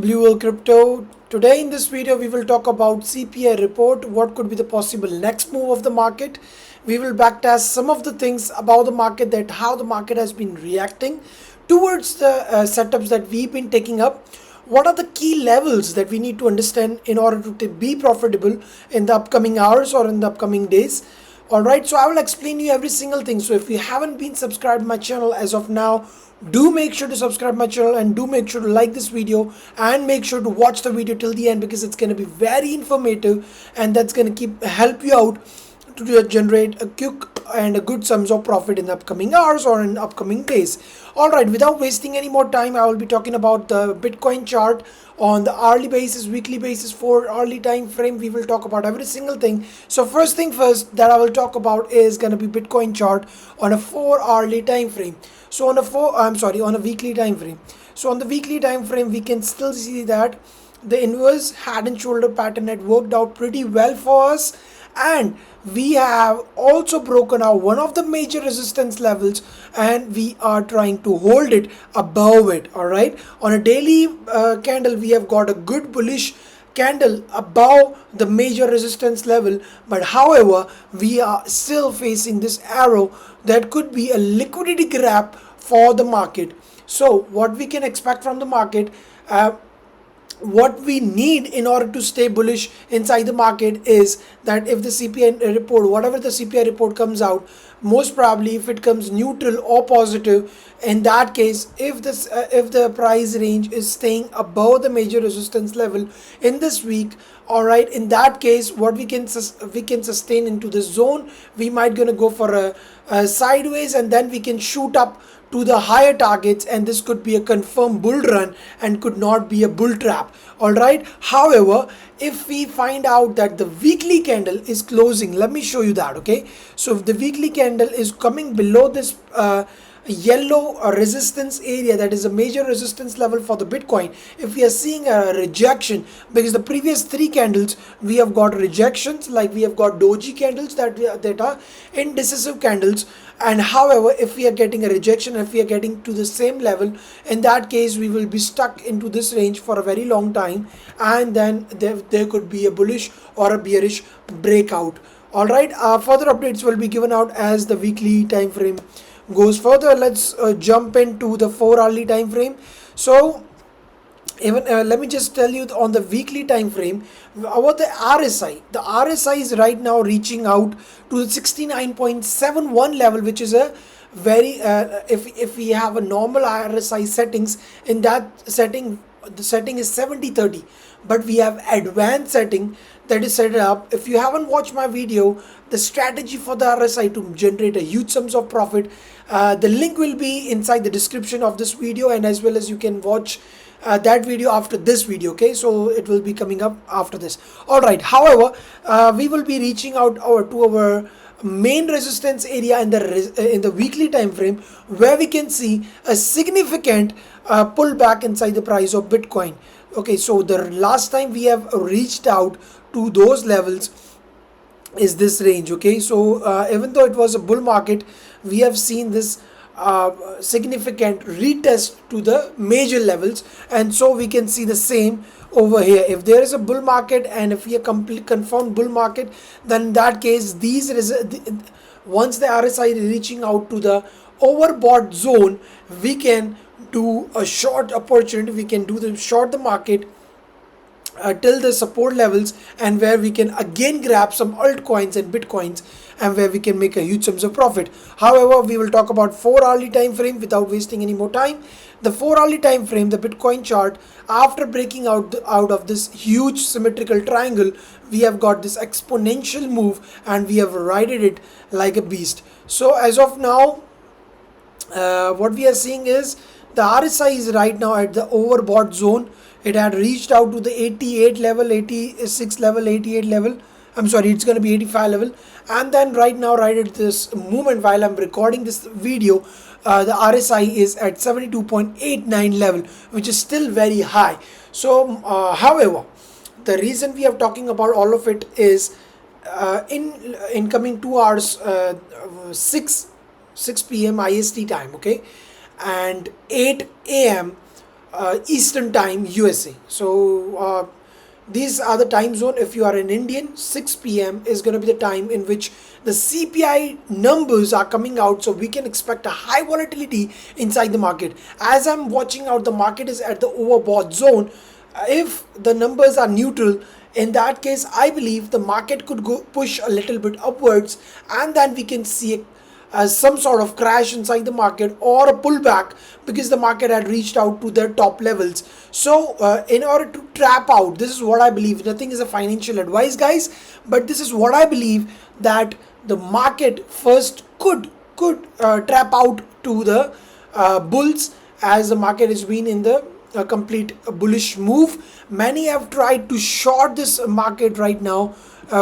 Blue Whale Crypto. Today in this video we will talk about CPI report, what could be the possible next move of the market. We will backtest some of the things about the market, that how the market has been reacting towards the setups that we've been taking up. What are the key levels that we need to understand in order to be profitable in the upcoming hours or in the upcoming days. Alright, so I will explain you every single thing. So if you haven't been subscribed to my channel as of now, do make sure to subscribe my channel and do make sure to like this video and make sure to watch the video till the end, because it's going to be very informative and that's going to help you out to generate a quick and a good sums of profit in the upcoming hours or in upcoming days. Alright, without wasting any more time, I will be talking about the Bitcoin chart on the hourly basis, weekly basis, for hourly time frame. We will talk about every single thing. So first thing first that I will talk about is going to be Bitcoin chart on a 4-hourly time frame. So on a weekly time frame. So on the weekly time frame, we can still see that the inverse head and shoulder pattern had worked out pretty well for us, and we have also broken out one of the major resistance levels and we are trying to hold it above it. All right, on a daily candle we have got a good bullish candle above the major resistance level, but however we are still facing this arrow that could be a liquidity grab for the market. So what we can expect from the market, what we need in order to stay bullish inside the market is that if the CPI report, whatever the CPI report comes out, most probably if it comes neutral or positive, in that case, if the price range is staying above the major resistance level in this week, all right, in that case what we can sustain into the zone. We might gonna go for a sideways and then we can shoot up to the higher targets, and this could be a confirmed bull run and could not be a bull trap. All right, however, if we find out that the weekly candle is closing, let me show you that. Okay, so if the weekly candle is coming below this yellow resistance area, that is a major resistance level for the Bitcoin, if we are seeing a rejection, because the previous 3 candles we have got rejections, like we have got doji candles that are indecisive candles, and however if we are getting a rejection, if we are getting to the same level, in that case we will be stuck into this range for a very long time, and then there could be a bullish or a bearish breakout. All right, further updates will be given out as the weekly time frame goes further. Let's jump into the 4-hourly time frame. So even let me just tell you on the weekly time frame about the RSI is right now reaching out to the 69.71 level, which is a very if we have a normal RSI settings, in that setting the setting is 70-30, but we have advanced setting that is set up. If you haven't watched my video, the strategy for the RSI to generate a huge sums of profit, the link will be inside the description of this video, and as well as you can watch that video after this video. Okay, so it will be coming up after this. All right, however we will be reaching out to our main resistance area in the weekly time frame, where we can see a significant pullback inside the price of Bitcoin. Okay, so the last time we have reached out to those levels is this range. Okay, so even though it was a bull market, we have seen this significant retest to the major levels, and so we can see the same over here. If there is a bull market and if we are complete confirmed bull market, then in that case once the RSI is reaching out to the overbought zone, we can do a short opportunity, we can do the short the market till the support levels, and where we can again grab some altcoins and bitcoins, and where we can make a huge sums of profit. However, we will talk about 4-hourly time frame without wasting any more time. The 4-hourly time frame, the Bitcoin chart, after breaking out of this huge symmetrical triangle, we have got this exponential move and we have ridden it like a beast. So as of now, what we are seeing is the RSI is right now at the overbought zone. It had reached out to the 88 level, 86 level, 88 level. I'm sorry, it's going to be 85 level. And then right now, right at this moment while I'm recording this video, the RSI is at 72.89 level, which is still very high. So however, the reason we are talking about all of it is in coming 2 hours, 6 p.m. IST time, okay, and 8 a.m. Eastern time USA. So these are the time zone. If you are an Indian, 6 p.m. is going to be the time in which the CPI numbers are coming out, so we can expect a high volatility inside the market. As I'm watching out, the market is at the overbought zone. If the numbers are neutral, in that case I believe the market could go push a little bit upwards, and then we can see some sort of crash inside the market or a pullback, because the market had reached out to their top levels. So in order to trap out, this is what I believe. Nothing is a financial advice, guys, but this is what I believe, that the market first could trap out to the bulls, as the market has been in the complete bullish move. Many have tried to short this market right now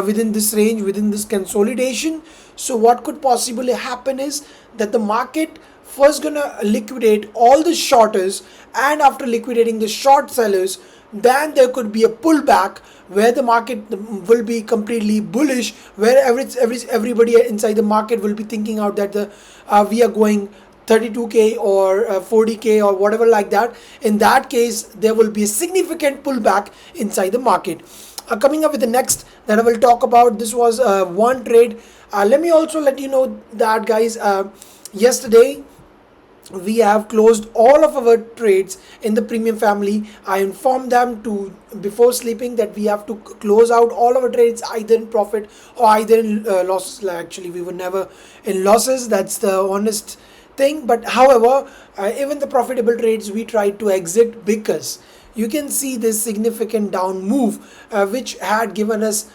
within this range, within this consolidation. So what could possibly happen is that the market first gonna liquidate all the shorters, and after liquidating the short sellers, then there could be a pullback where the market will be completely bullish, where everybody inside the market will be thinking out that the we are going 32k or 40k or whatever like that. In that case, there will be a significant pullback inside the market. Coming up with the next that I will talk about, this was one trade. Let me also let you know that, guys, yesterday we have closed all of our trades in the premium family. I informed them to before sleeping that we have to close out all our trades either in profit or either in losses. Actually, we were never in losses, that's the honest thing. But however, even the profitable trades we tried to exit, because you can see this significant down move which had given us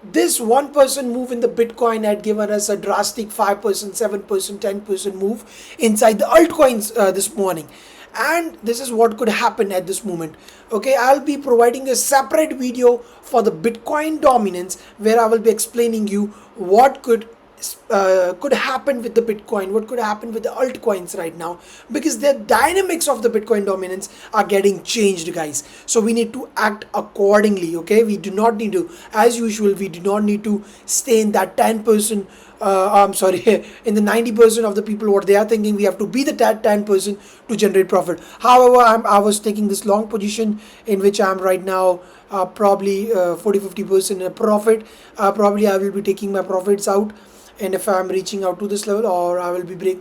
this 1% move in the Bitcoin had given us a drastic 5%, 7%, 10% move inside the altcoins this morning. And this is what could happen at this moment. Okay, I'll be providing a separate video for the Bitcoin dominance, where I will be explaining you what could happen with the Bitcoin, what could happen with the altcoins right now, because the dynamics of the Bitcoin dominance are getting changed, guys. So we need to act accordingly. Okay, we do not need to, as usual, we do not need to stay in that 10%. I'm sorry, in the 90% of the people what they are thinking, we have to be the 10% to generate profit. However, I was taking this long position in which I'm right now probably 40-50% in profit. Probably I will be taking my profits out, and if I'm reaching out to this level, or I will be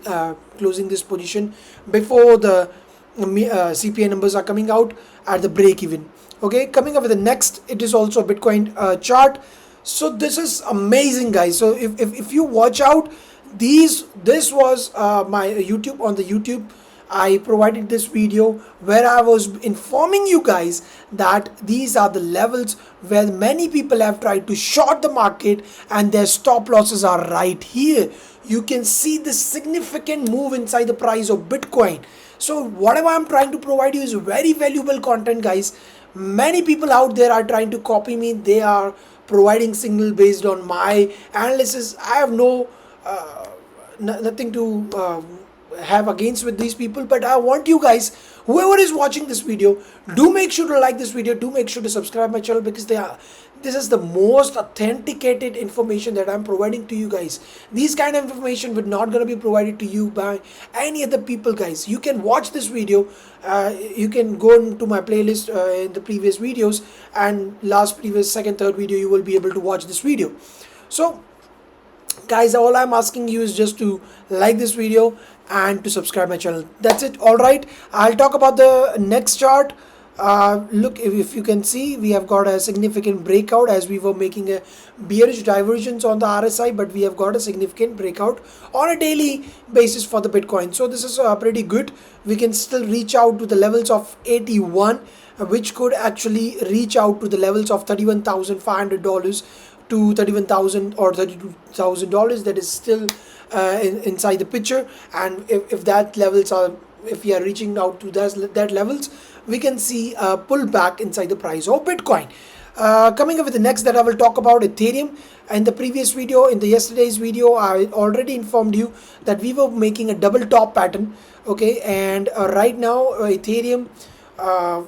closing this position before the CPI numbers are coming out at the break even. Okay, coming up with the next, it is also a Bitcoin chart. So this is amazing, guys. So if you watch out, this was my YouTube. On the YouTube, I provided this video where I was informing you guys that these are the levels where many people have tried to short the market, and their stop losses are right here. You can see this significant move inside the price of Bitcoin. So whatever I'm trying to provide you is very valuable content, guys. Many people out there are trying to copy me. They are providing signal based on my analysis. I have nothing to have against with these people, but I want you guys, whoever is watching this video, do make sure to like this video, do make sure to subscribe my channel, because this is the most authenticated information that I'm providing to you guys. These kind of information would not gonna be provided to you by any other people, guys. You can watch this video, you can go into my playlist in the previous videos, and previous second, third video, you will be able to watch this video. So guys, all I'm asking you is just to like this video and to subscribe my channel. That's it. All right, I'll talk about the next chart. Look, if you can see, we have got a significant breakout, as we were making a bearish divergence on the RSI, but we have got a significant breakout on a daily basis for the Bitcoin. So this is pretty good. We can still reach out to the levels of 81, which could actually reach out to the levels of $31,500 to $31,000 or $32,000. That is still inside the picture, and if that levels are, if we are reaching out to that levels, we can see a pullback inside the price of Bitcoin. Coming up with the next that I will talk about, Ethereum. In the previous video, in the yesterday's video, I already informed you that we were making a double top pattern. Okay, and right now Ethereum,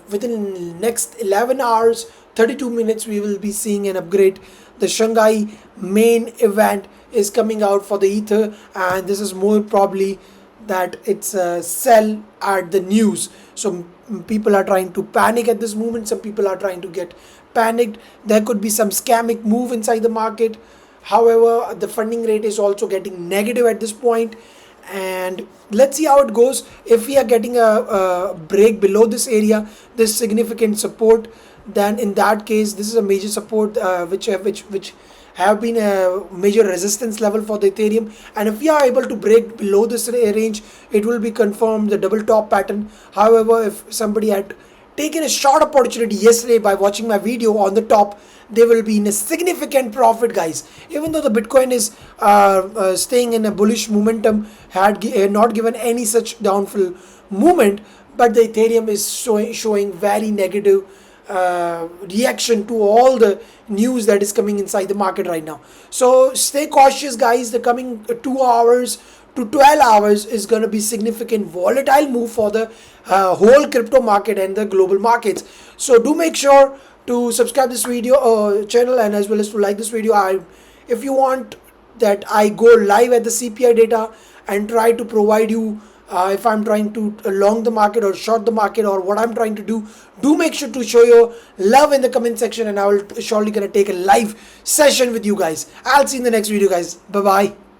within next 11 hours 32 minutes, we will be seeing an upgrade. The Shanghai main event is coming out for the Ether, and this is more probably that it's a sell at the news. So people are trying to panic at this moment. Some people are trying to get panicked. There could be some scamming move inside the market. However, the funding rate is also getting negative at this point, and let's see how it goes. If we are getting a break below this area, this significant support, then in that case this is a major support, which have been a major resistance level for the Ethereum. And if we are able to break below this range, it will be confirmed the double top pattern. However, if somebody had taken a short opportunity yesterday by watching my video on the top, they will be in a significant profit, guys. Even though the Bitcoin is staying in a bullish momentum, had not given any such downfall movement, but the Ethereum is showing very negative reaction to all the news that is coming inside the market right now. So stay cautious, guys. The coming 2 hours to 12 hours is going to be significant volatile move for the whole crypto market and the global markets. So do make sure to subscribe this video channel, and as well as to like this video. If you want that I go live at the CPI data and try to provide you if I'm trying to long the market or short the market, or what I'm trying to do make sure to show your love in the comment section, and I will surely gonna take a live session with you guys. I'll see you in the next video, guys. Bye bye.